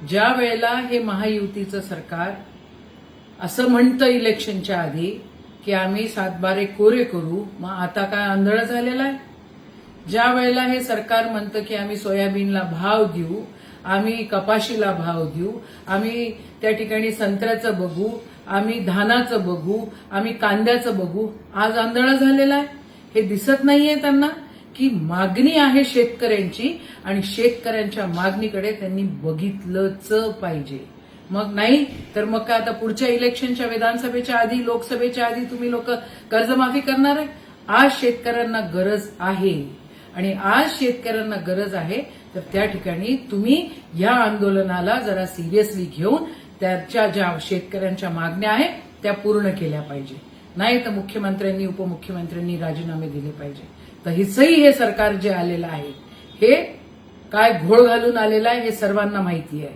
ज्या वेळेला हे महायुतीचं सरकार असं म्हणतं इलेक्शनच्या आधी की आम्ही 7-12 कोरे करू, मग आता काय आंधळ झालेला आहे? ज्या वेळेला हे सरकार म्हणतं की आम्ही सोयाबीनला भाव देऊ, आम्ही कपाशीला भाव देऊ, आम्ही त्या ठिकाणी संत्र्याचं बघू, आम्ही धानाचं बघू, आम्ही कांद्याचं बघू, आज आंधळा झालेला आहे? हे दिसत नाहीये त्यांना की मागणी आहे शेतकऱ्यांची आणि शेतकऱ्यांच्या मागणीकडे त्यांनी बघितलंच पाहिजे. मग नाही तर मग काय आता पुढच्या इलेक्शनच्या विधानसभेच्या आधी, लोकसभेच्या आधी तुम्ही लोक कर्जमाफी करणार आहे? आज शेतकऱ्यांना गरज आहे आणि आज शेतकऱ्यांना गरज आहे तर त्या ठिकाणी तुम्ही या आंदोलनाला जरा सिरियसली घेऊन त्याच्या ज्या शेतकऱ्यांच्या मागण्या आहेत त्या पूर्ण केल्या पाहिजे. नाही तर मुख्यमंत्र्यांनी, उपमुख्यमंत्र्यांनी राजीनामे दिले पाहिजे. तर हिचंही हे सरकार जे आलेलं आहे हे काय घोळ घालून आलेलं आहे हे सर्वांना माहिती आहे.